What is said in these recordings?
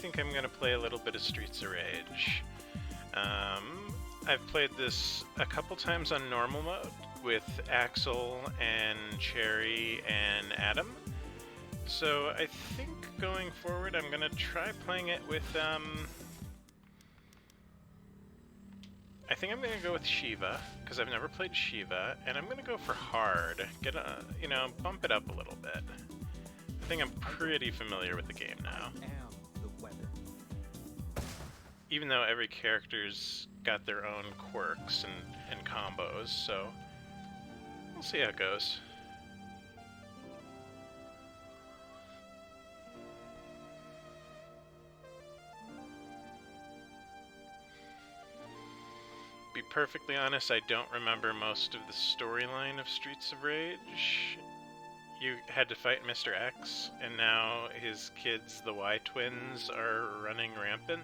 think I'm gonna play a little bit of Streets of Rage. I've played this a couple times on normal mode with Axel and Cherry and Adam. So I think going forward I'm gonna try playing it with I think I'm gonna go with Shiva, because I've never played Shiva, and I'm gonna go for hard. Get a, you know, bump it up a little bit. I think I'm pretty familiar with the game now. Even though every character's got their own quirks and combos, so we'll see how it goes. Be perfectly honest, I don't remember most of the storyline of Streets of Rage. You had to fight Mr. X, and now his kids, the Y twins, are running rampant.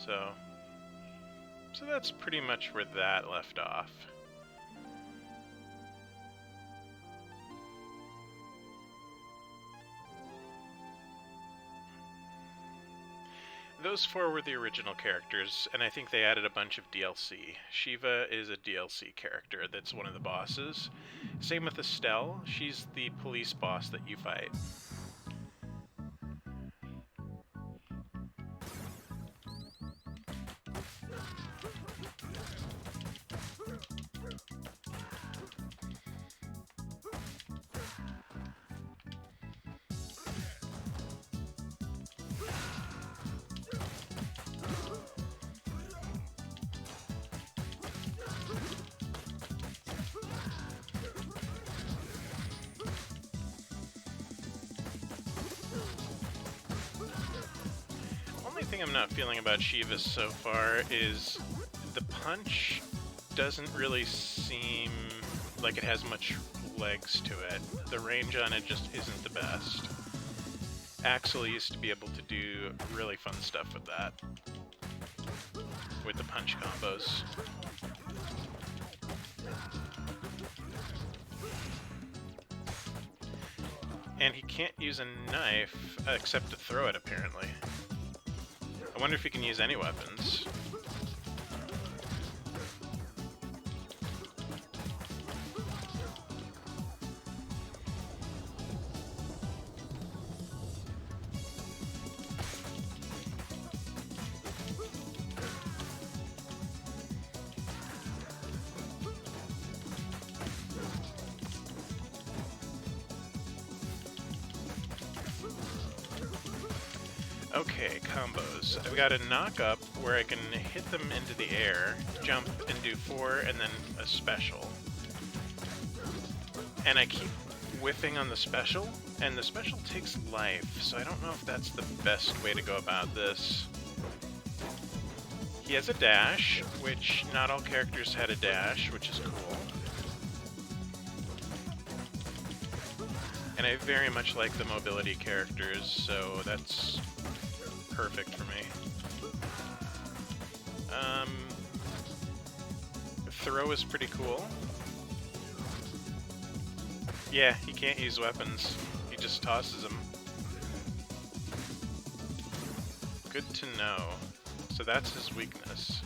So that's pretty much where that left off. Those four were the original characters, and I think they added a bunch of DLC. Shiva is a DLC character that's one of the bosses. Same with Estelle, she's the police boss that you fight. The thing I'm not feeling about Shiva so far is the punch doesn't really seem like it has much legs to it. The range on it just isn't the best. Axel used to be able to do really fun stuff with that, with the punch combos. And he can't use a knife except to throw it, apparently. I wonder if he can use any weapons. Okay, combos. I've got a knock up where I can hit them into the air, jump and do 4, and then a special. And I keep whiffing on the special, and the special takes life, so I don't know if that's the best way to go about this. He has a dash, which not all characters had a dash, which is cool. And I very much like the mobility characters, so that's perfect for me. Throw is pretty cool. Yeah, he can't use weapons. He just tosses them. Good to know. So that's his weakness.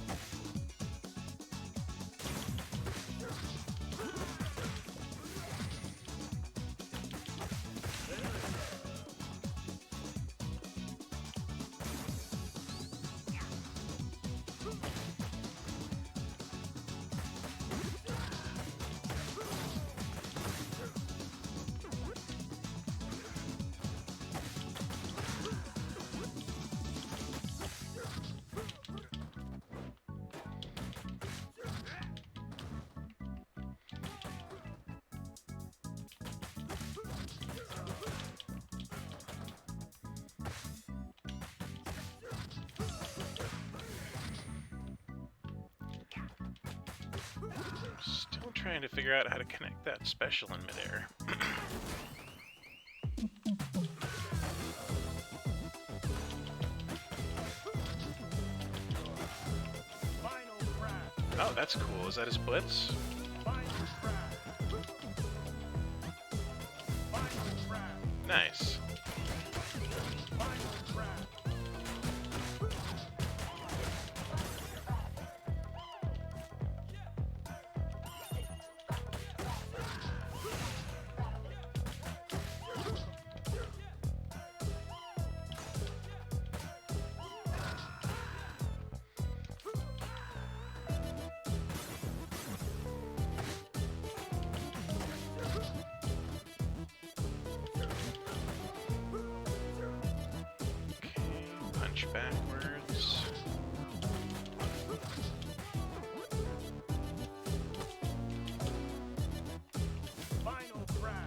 Still trying to figure out how to connect that special in midair. Oh, that's cool. Is that his blitz? Nice. punch backwards. Final crash.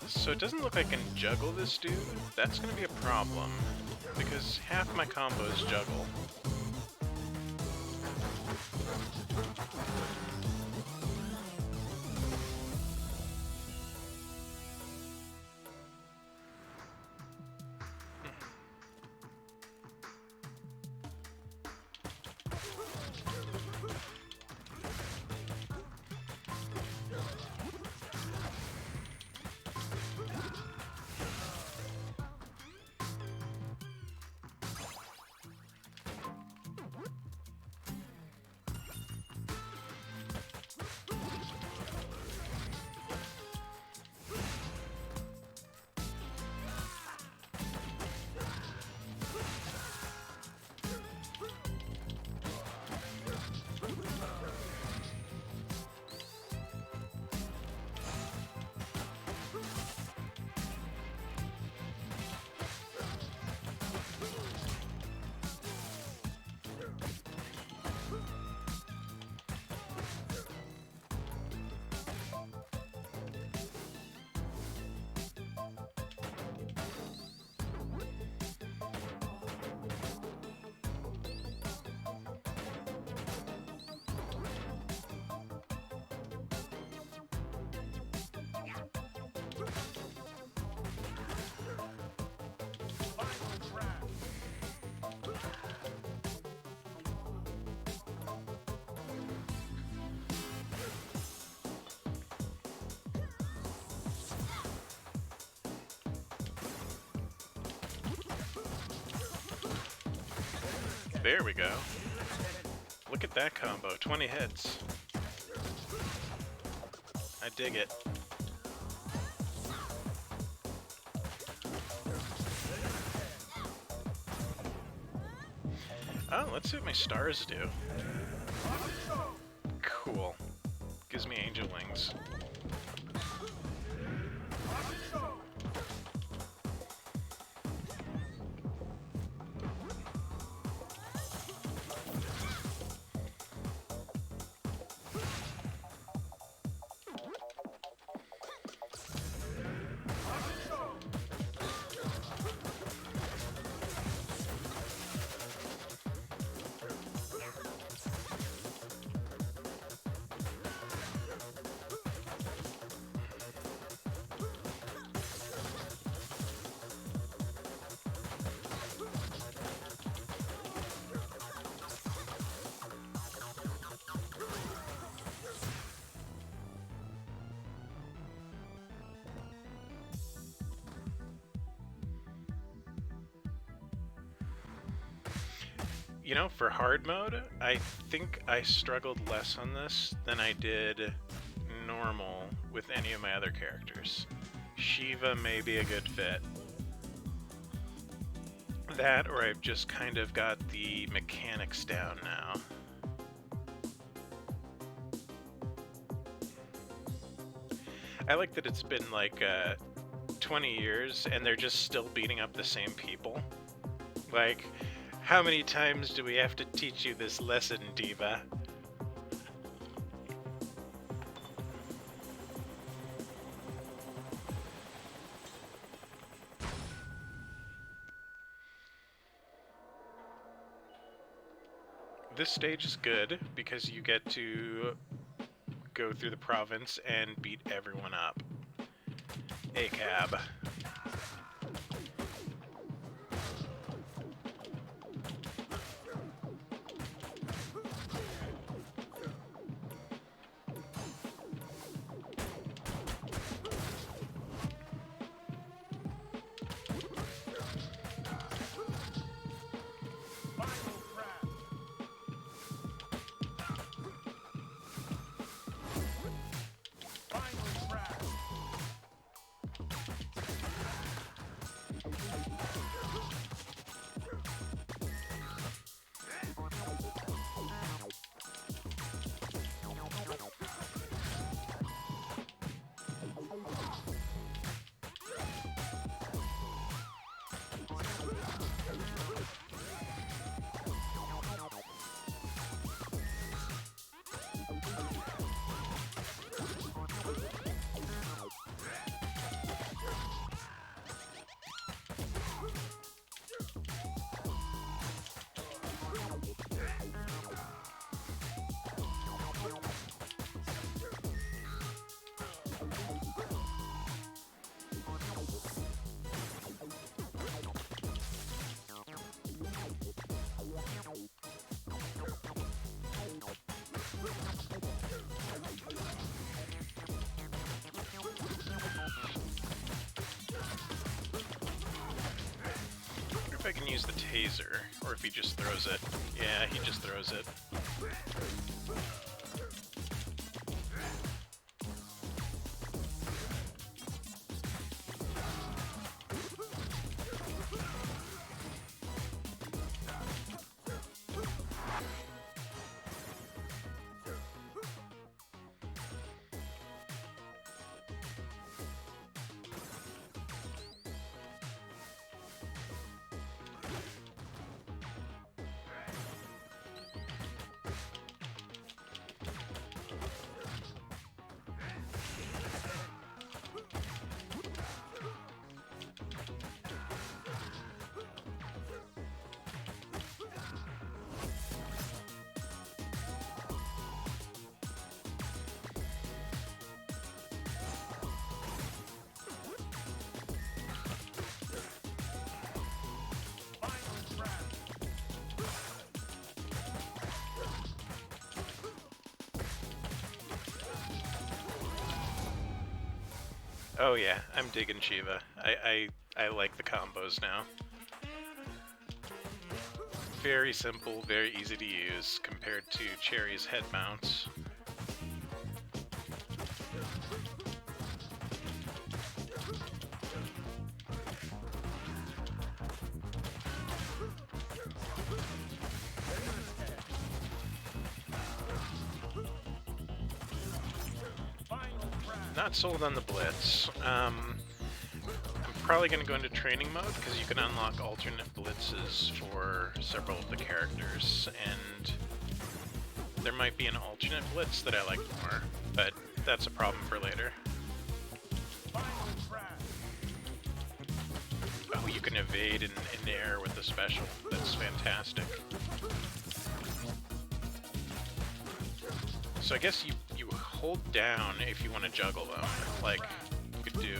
So it doesn't look like I can juggle this dude. That's gonna be a problem, because half my combos juggle. There we go. Look at that combo, 20 hits. I dig it. Oh, let's see what my stars do. Cool. Gives me angel wings. You know, for hard mode, I think I struggled less on this than I did normal with any of my other characters. Shiva may be a good fit. That, or I've just kind of got the mechanics down now. I like that it's been like 20 years and they're just still beating up the same people. Like, how many times do we have to teach you this lesson, Diva? This stage is good because you get to go through the province and beat everyone up. A cab. can use the taser, or if he just throws it. Yeah, he just throws it. Oh yeah, I'm digging Shiva. I like the combos now. Very simple, very easy to use compared to Cherry's head mounts. Not sold on the Blitz. I'm probably going to go into training mode because you can unlock alternate blitzes for several of the characters, and there might be an alternate blitz that I like more, but that's a problem for later. Oh, you can evade in air with the special. That's fantastic. So I guess you hold down if you want to juggle them. Like, you could do...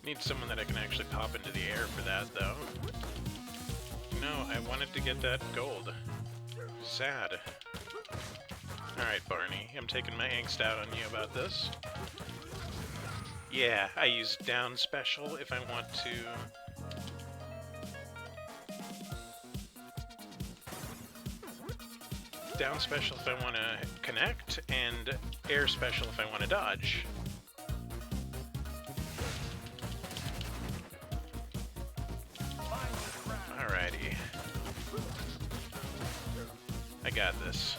Need someone that I can actually pop into the air for that, though. No, I wanted to get that gold. Sad. Alright, Barney, I'm taking my angst out on you about this. Yeah, I use down special if I want to... Down special if I want to connect, and air special if I want to dodge. Alrighty. I got this.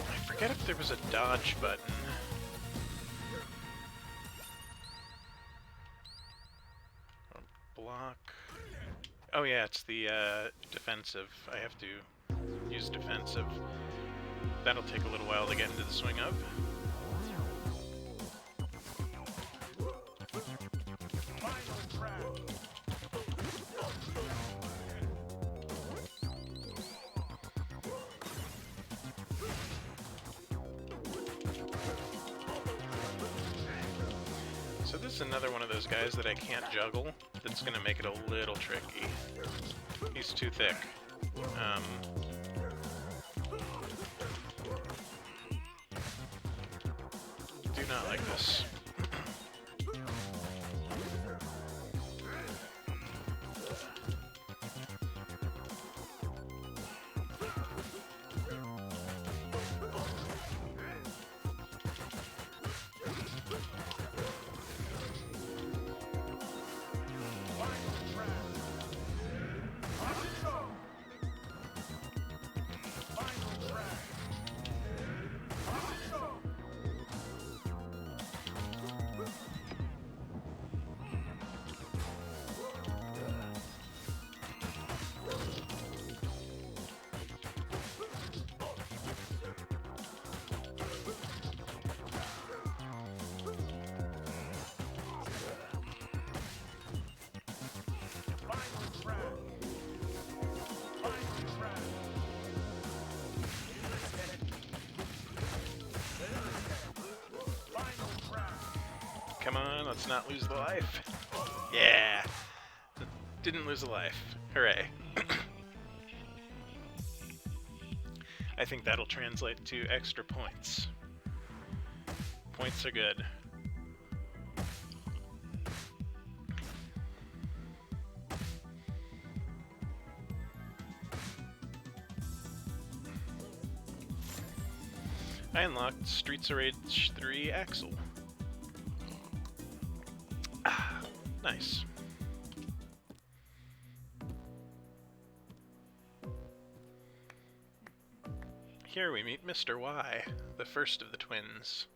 I forget if there was a dodge button. Or block. Oh yeah, it's the defensive. I have to use defensive. That'll take a little while to get into the swing of. So this is another one of those guys that I can't juggle. That's gonna make it a little tricky. He's too thick. Do not like this. frag. Final frag. Final frag. Come on, let's not lose the life. Yeah! Didn't lose a life. Hooray. I think that'll translate to extra points. Points are good. I unlocked Streets of Rage 3 Axle. Ah, nice. Here we meet Mr. Y, the first of the twins.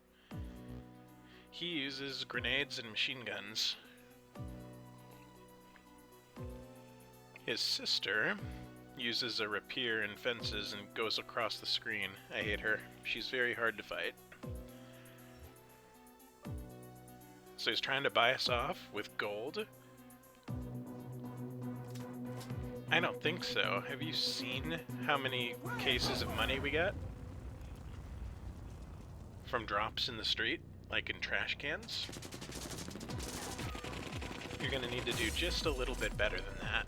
He uses grenades and machine guns. His sister uses a rapier and fences and goes across the screen. I hate her. She's very hard to fight. So he's trying to buy us off with gold? I don't think so. Have you seen how many cases of money we got? From drops in the street, like in trash cans? You're gonna need to do just a little bit better than that.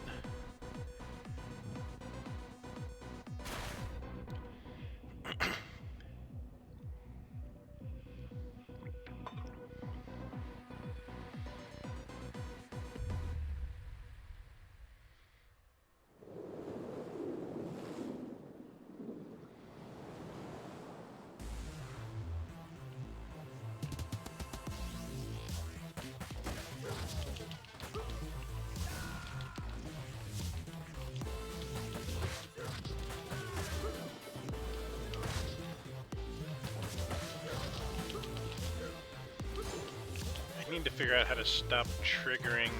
I need to figure out how to stop triggering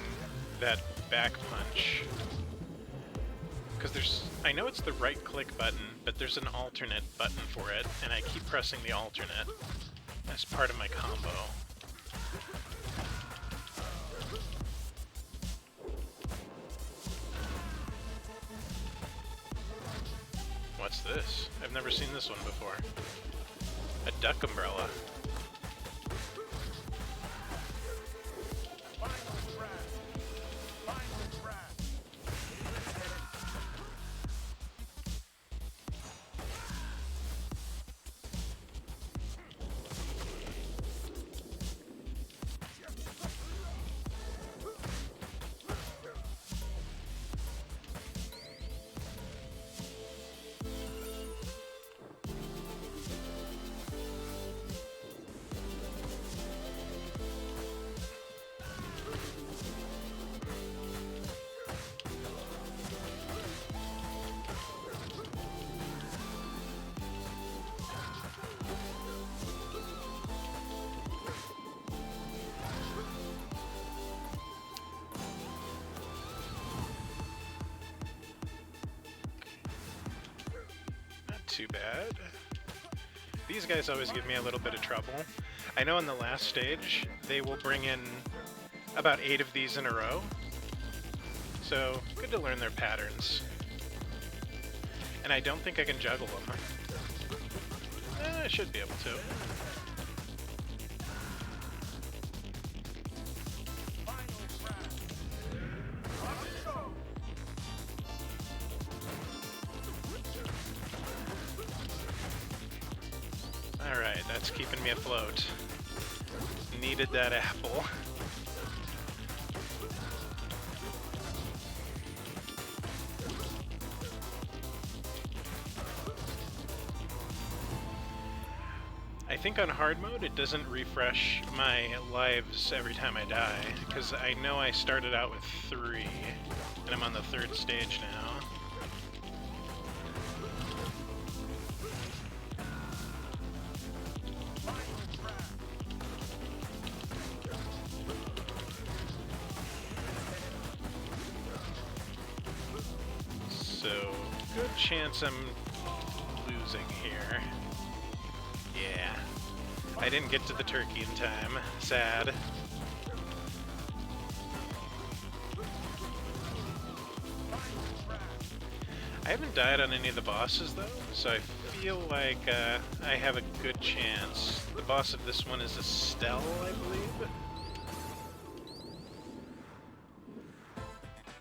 that back punch. Because I know it's the right click button, but there's an alternate button for it, and I keep pressing the alternate as part of my combo. What's this? I've never seen this one before. A duck umbrella. Too bad. These guys always give me a little bit of trouble. I know in the last stage, they will bring in about 8 of these in a row. So, good to learn their patterns. And I don't think I can juggle them. I should be able to. Alright, that's keeping me afloat. Needed that apple. I think on hard mode it doesn't refresh my lives every time I die, because I know I started out with 3, and I'm on the 3rd stage now. So, good chance I'm losing here. Yeah. I didn't get to the turkey in time. Sad. I haven't died on any of the bosses though, so I feel like I have a good chance. The boss of this one is Estelle, I believe.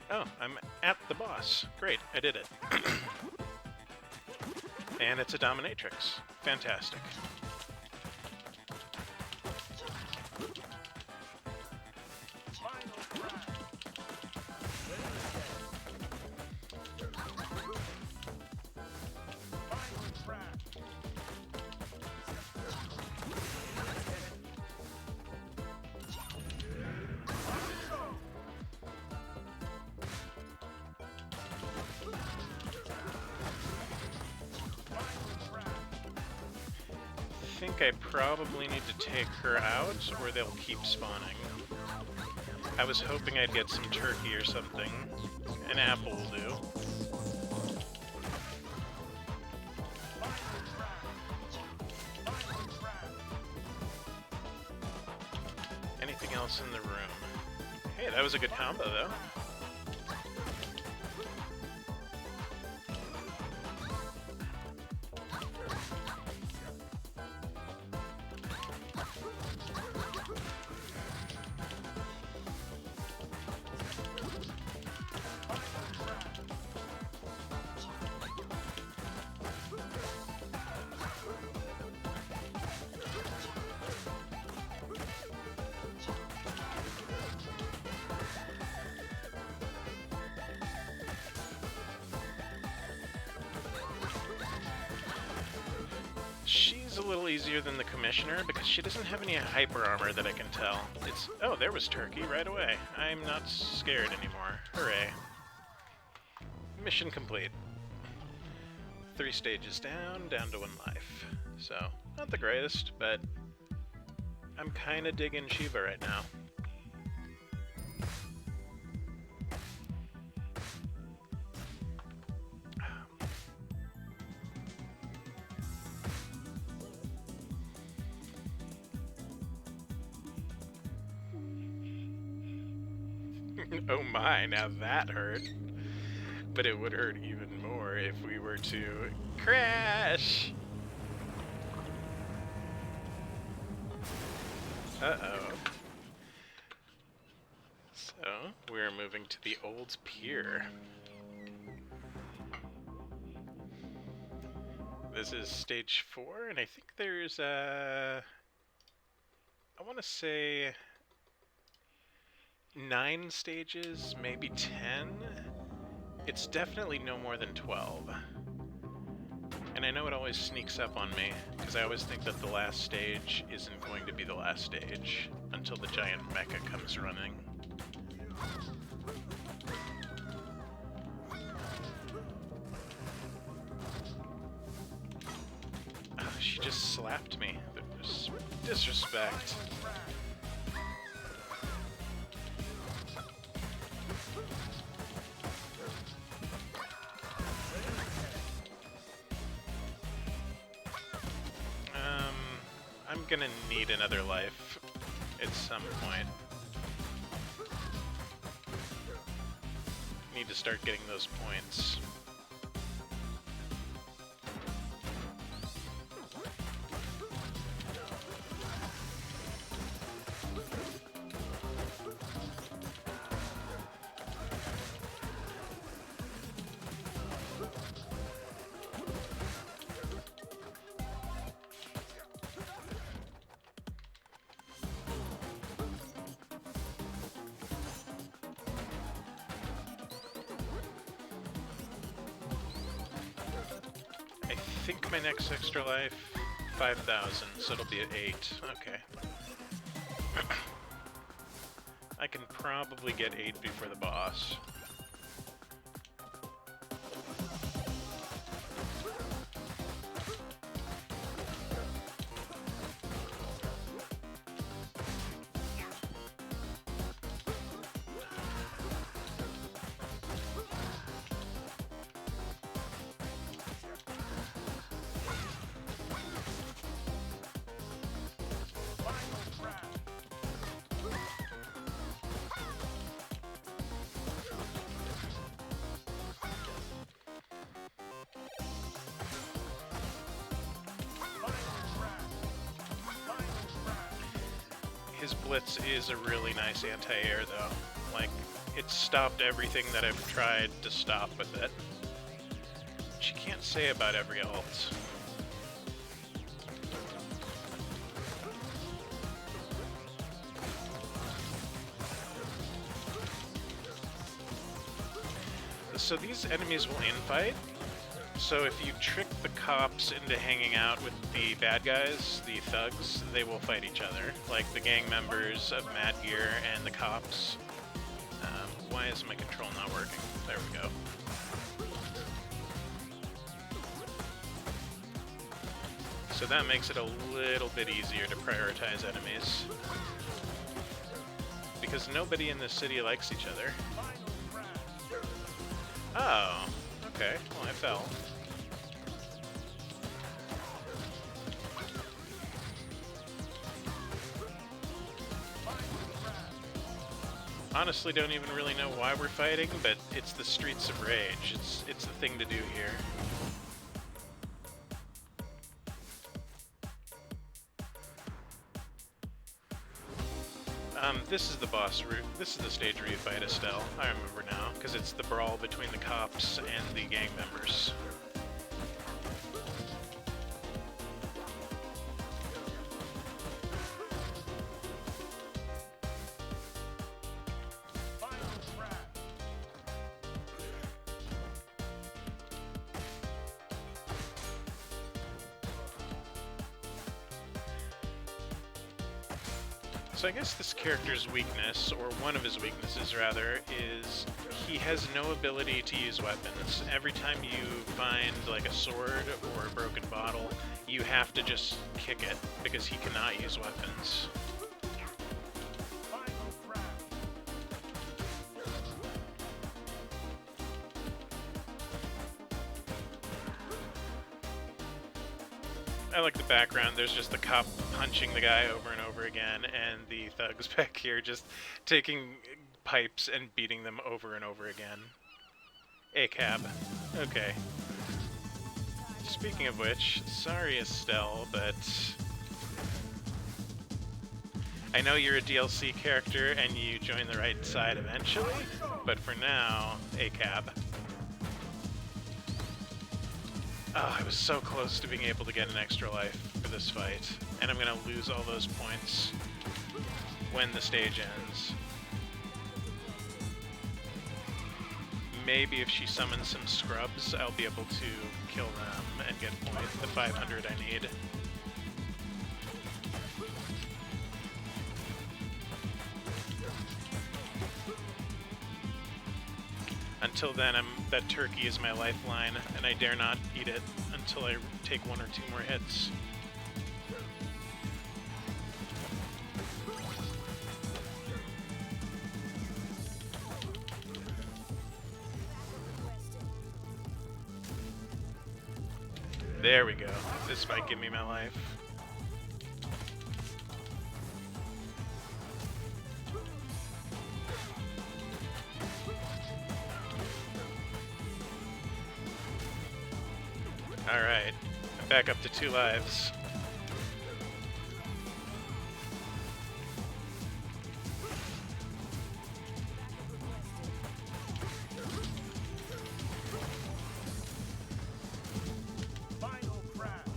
Oh, I'm at the boss. Great, I did it. And it's a dominatrix. Fantastic. I think I probably need to take her out, or they'll keep spawning. I was hoping I'd get some turkey or something. An apple will do. Anything else in the room? Hey, that was a good combo, though. She's a little easier than the Commissioner because she doesn't have any hyper armor that I can tell. It's... oh, there was Turkey right away. I'm not scared anymore. Hooray. Mission complete. 3 stages down to 1 life. So, not the greatest, but I'm kinda digging Shiva right now. Oh my, now that hurt. But it would hurt even more if we were to crash! Uh-oh. So, we're moving to the old pier. This is stage 4, and I think there's I want to say 9 stages, maybe 10. It's definitely no more than 12. And I know it always sneaks up on me, because I always think that the last stage isn't going to be the last stage until the giant mecha comes running. Oh, she just slapped me. There's disrespect. I'm gonna need another life at some point. Need to start getting those points. I think my next extra life, 5,000, so it'll be at 8. Okay. I can probably get 8 before the boss. Shiva's Blitz is a really nice anti-air, though. Like, it stopped everything that I've tried to stop with it. Which you can't say about every ult. So these enemies will infight. So if you trick the cops into hanging out with the bad guys, the thugs, they will fight each other. Like the gang members of Mad Gear and the cops. Why is my control not working? There we go. So that makes it a little bit easier to prioritize enemies. Because nobody in this city likes each other. Oh, okay. Well, I fell. Honestly, don't even really know why we're fighting, but it's the Streets of Rage. It's the thing to do here. This is the boss route. This is the stage where you fight Estelle. I remember now, because it's the brawl between the cops and the gang members. So I guess this character's weakness, or one of his weaknesses rather, is he has no ability to use weapons. Every time you find like a sword or a broken bottle, you have to just kick it, because he cannot use weapons. I like the background. There's just the cop punching the guy over and over again, and the thugs back here just taking pipes and beating them over and over again. A cab. Okay. Speaking of which, sorry Estelle, but I know you're a DLC character and you join the right side eventually, but for now, a cab. Oh, I was so close to being able to get an extra life for this fight, and I'm gonna lose all those points when the stage ends. Maybe if she summons some scrubs, I'll be able to kill them and get the 500 I need. Until then, that turkey is my lifeline, and I dare not eat it until I take one or two more hits. There we go. This might give me my life. Alright, I'm back up to 2 lives. Final crash.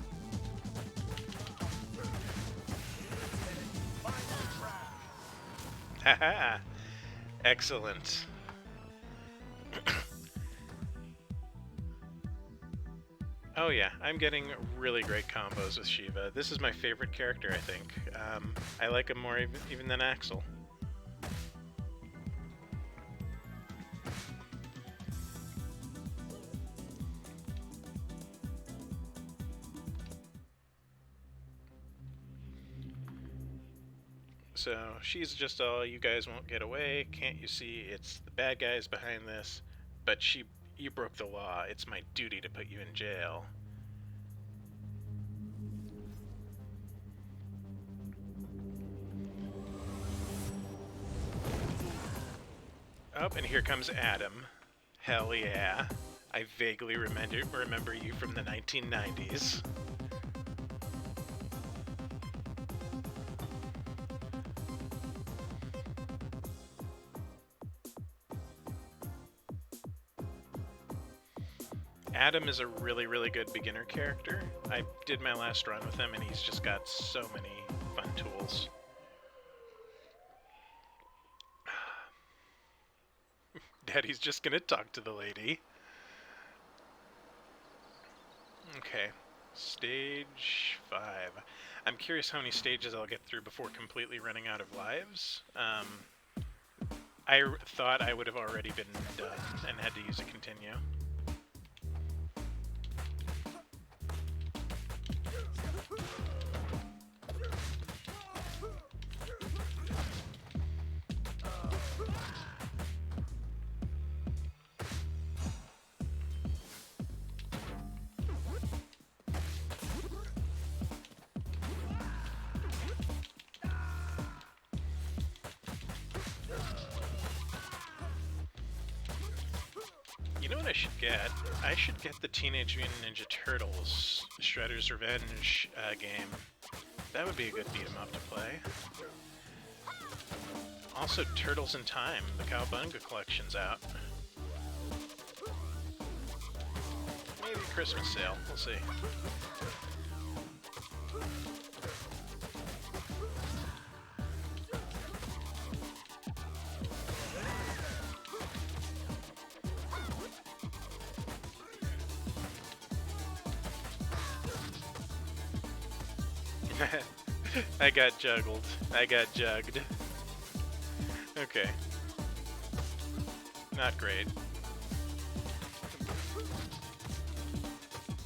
Final crash. Haha! Excellent. Oh yeah, I'm getting really great combos with Shiva. This is my favorite character, I think. I like him more even than Axel. So she's just all, you guys won't get away, can't you see it's the bad guys behind this, but you broke the law, it's my duty to put you in jail. Oh, and here comes Adam. Hell yeah. I vaguely remember you from the 1990s. Adam is a really, really good beginner character. I did my last run with him, and he's just got so many fun tools. Daddy's just gonna talk to the lady. Okay, stage 5. I'm curious how many stages I'll get through before completely running out of lives. I thought I would have already been done and had to use a continue. You know what I should get? I should get the Teenage Mutant Ninja Turtles Shredder's Revenge game. That would be a good beat-em-up to play. Also, Turtles in Time, the Cowabunga collection's out. Maybe a Christmas sale, we'll see. I got juggled. I got jugged. Okay. Not great.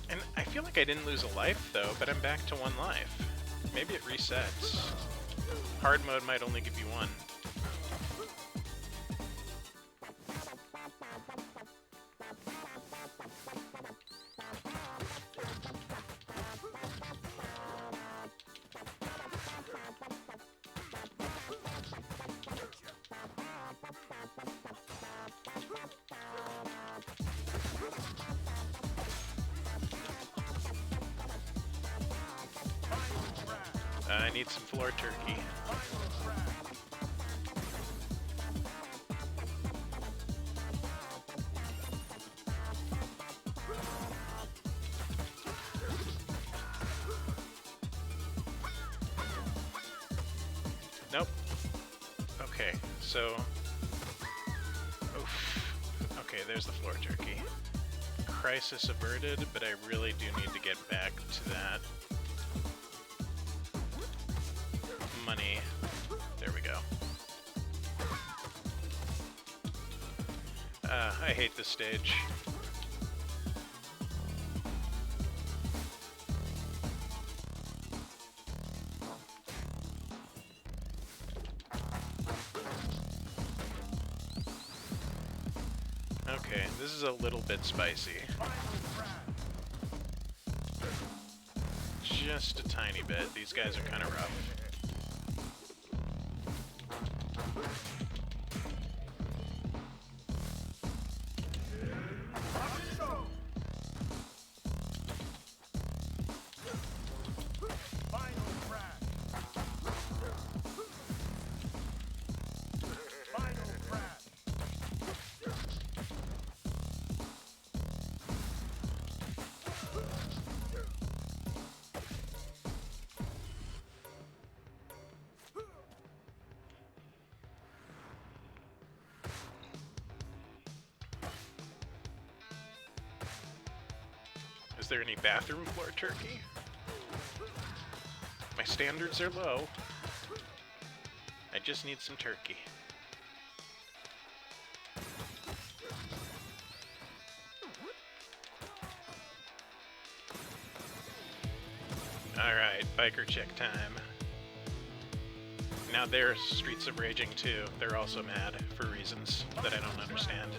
And I feel like I didn't lose a life, though, but I'm back to 1 life. Maybe it resets. Hard mode might only give you 1. I need some floor turkey. Nope. Okay, so... Oof. Okay, there's the floor turkey. Crisis averted, but I really do need to get back to that. Money. There we go. I hate this stage. Okay, this is a little bit spicy. Just a tiny bit. These guys are kind of rough. Is there any bathroom floor turkey? My standards are low. I just need some turkey. Alright, biker chick time. Now they're Streets of Raging too. They're also mad for reasons that I don't understand.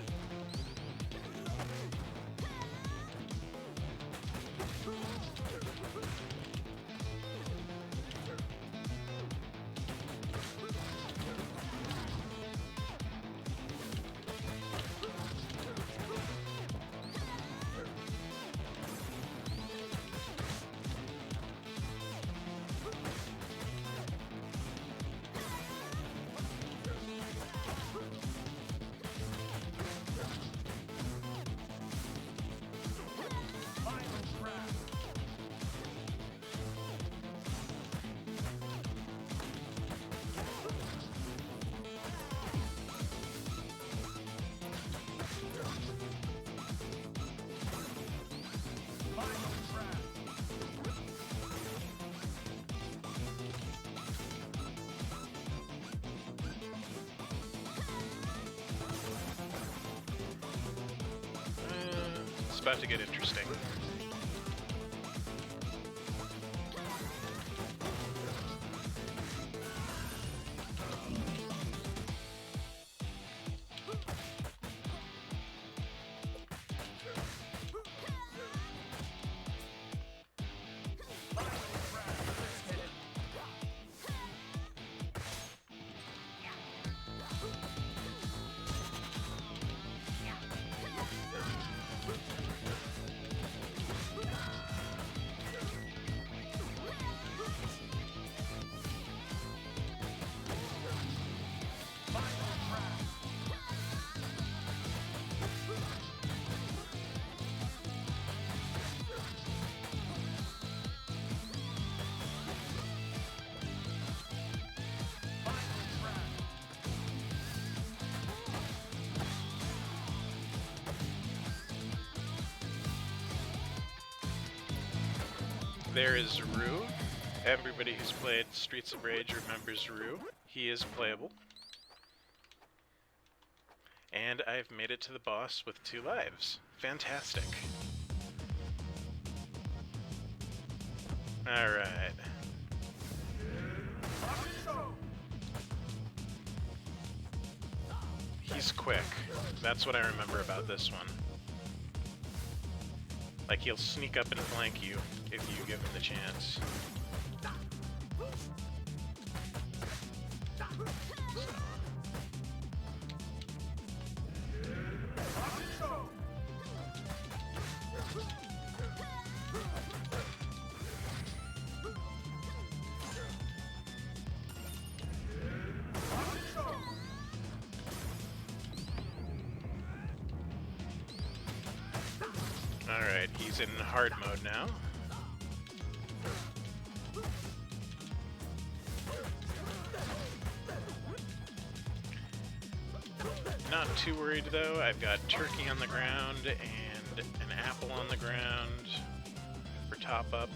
about to get interesting. There is Rue. Everybody who's played Streets of Rage remembers Rue. He is playable. And I've made it to the boss with 2 lives. Fantastic. Alright. He's quick. That's what I remember about this one. Like, he'll sneak up and flank you if you give him the chance. Alright, he's in hard mode now. Not too worried though. I've got turkey on the ground and an apple on the ground for top up.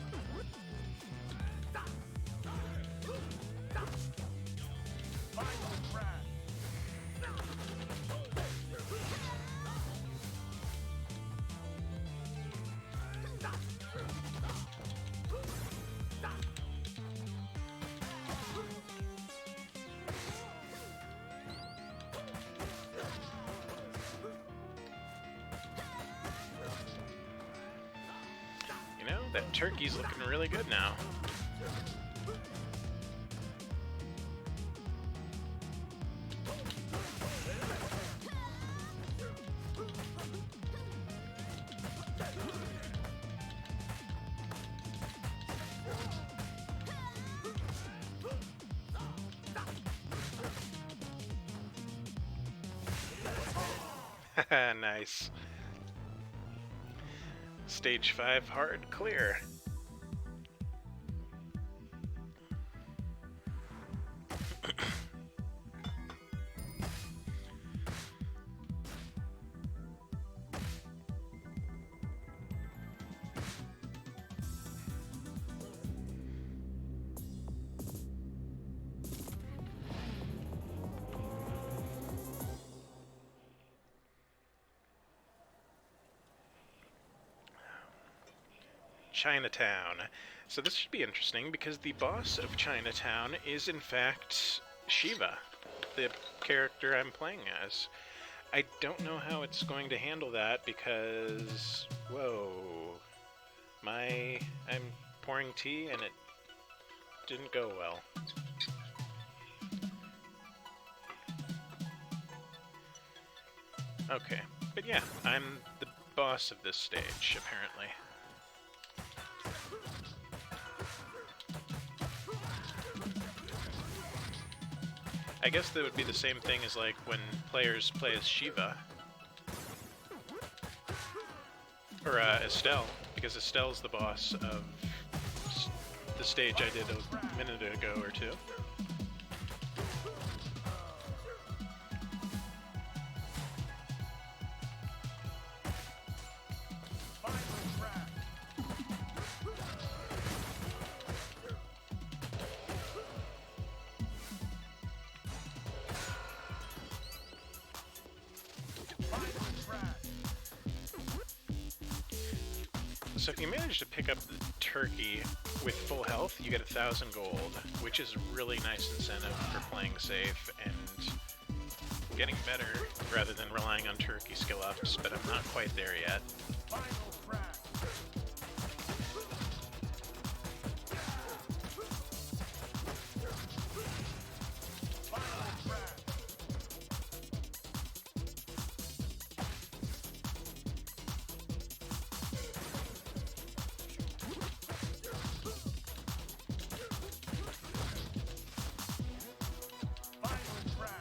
You know, that turkey's looking really good now. Nice. Stage 5 hard clear. Chinatown. So this should be interesting because the boss of Chinatown is in fact Shiva, the character I'm playing as. I don't know how it's going to handle that because, whoa, I'm pouring tea and it didn't go well. Okay, but yeah, I'm the boss of this stage, apparently. I guess that would be the same thing as like when players play as Shiva. Or Estelle, because Estelle's the boss of the stage I did a minute ago or two. So if you manage to pick up the turkey with full health, you get 1,000 gold, which is a really nice incentive for playing safe and getting better rather than relying on turkey skill ups, but I'm not quite there yet. Final crash. Final crash. Final crash. Final crash.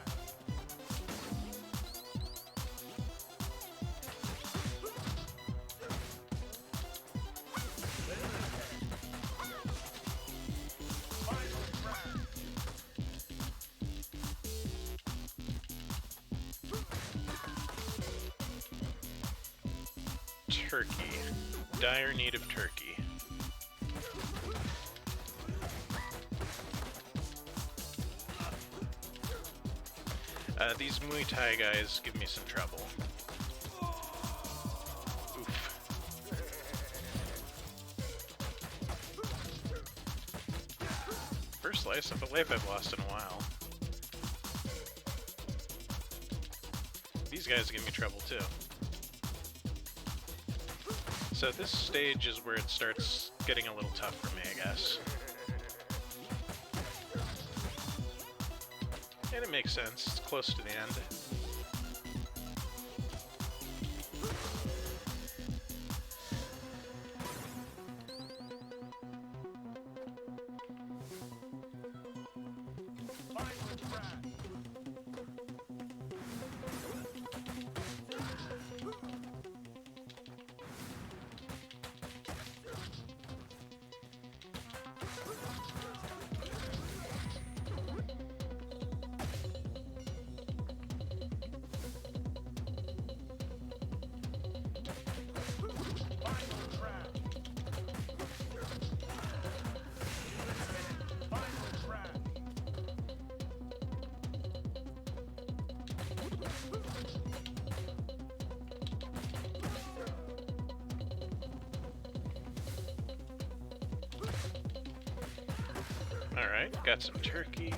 Turkey. Dire need of turkey. These Muay Thai guys give me some trouble. Oof. First slice of a life I've lost in a while. These guys give me trouble too. So this stage is where it starts getting a little tough for me, I guess. And it makes sense, it's close to the end. Final crash. Final crash. Final crash. Alright, got some turkey.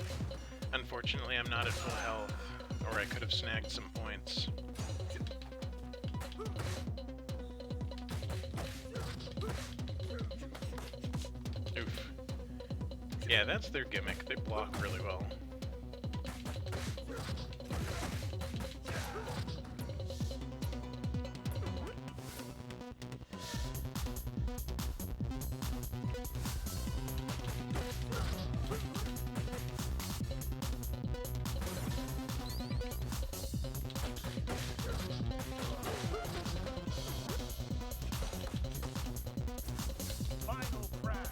Unfortunately, I'm not at full health, or I could have snagged some points. Oof. Yeah, that's their gimmick. They block really well. Final crash.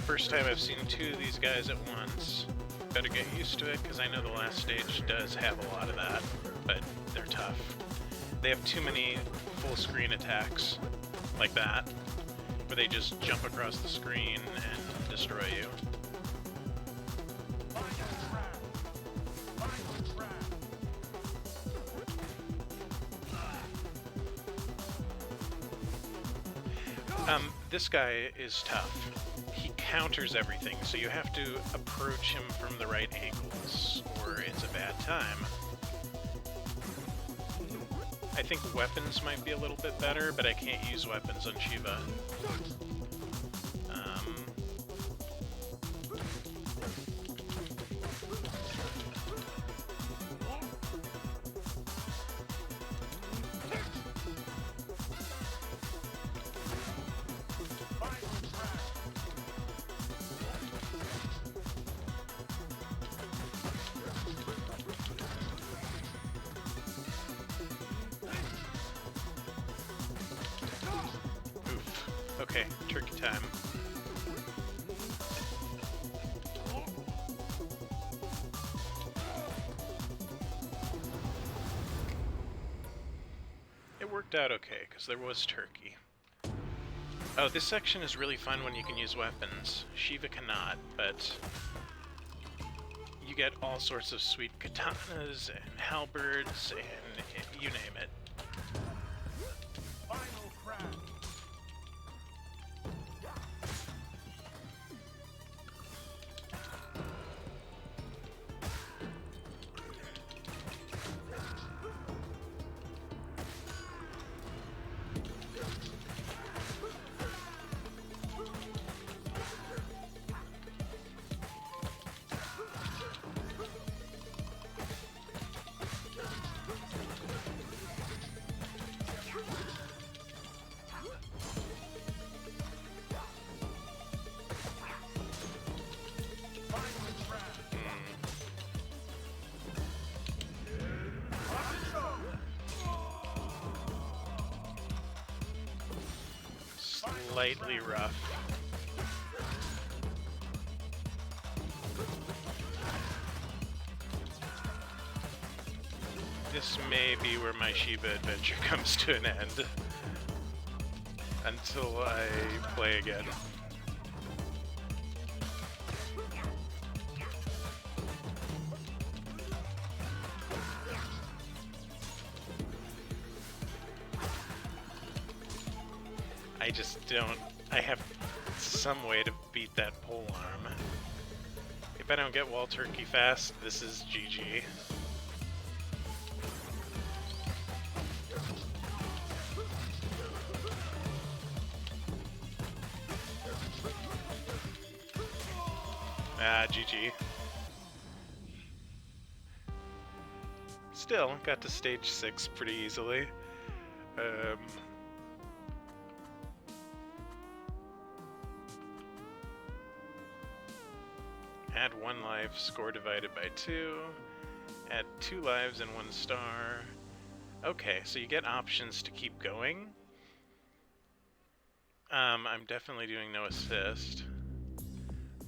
First time I've seen two of these guys at once. Better get used to it, because I know the last stage does have a lot of that, but they're tough. They have too many full screen attacks like that, where they just jump across the screen and destroy you. Final crash. Final crash. This guy is tough. He counters everything, so you have to approach him from the right angles, or it's a bad time. I think weapons might be a little bit better, but I can't use weapons on Shiva. Final crash. Oof. Okay, turkey time. It worked out okay, because there was turkey. Oh, this section is really fun when you can use weapons. Shiva cannot, but you get all sorts of sweet katanas and halberds and you name it. Final crash. Slightly rough. This may be where my Shiva adventure comes to an end. Until I play again. I just don't... I have some way to beat that pole arm. If I don't get wall turkey fast, this is GG. Ah, GG. Still, got to stage 6 pretty easily. Add 1 life, score divided by 2. Add 2 lives and 1 star. Okay, so you get options to keep going. I'm definitely doing no assist.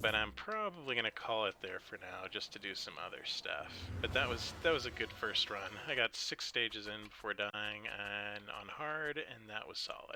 But I'm probably gonna call it there for now, just to do some other stuff. But that was a good first run. I got 6 stages in before dying, and on hard, and that was solid.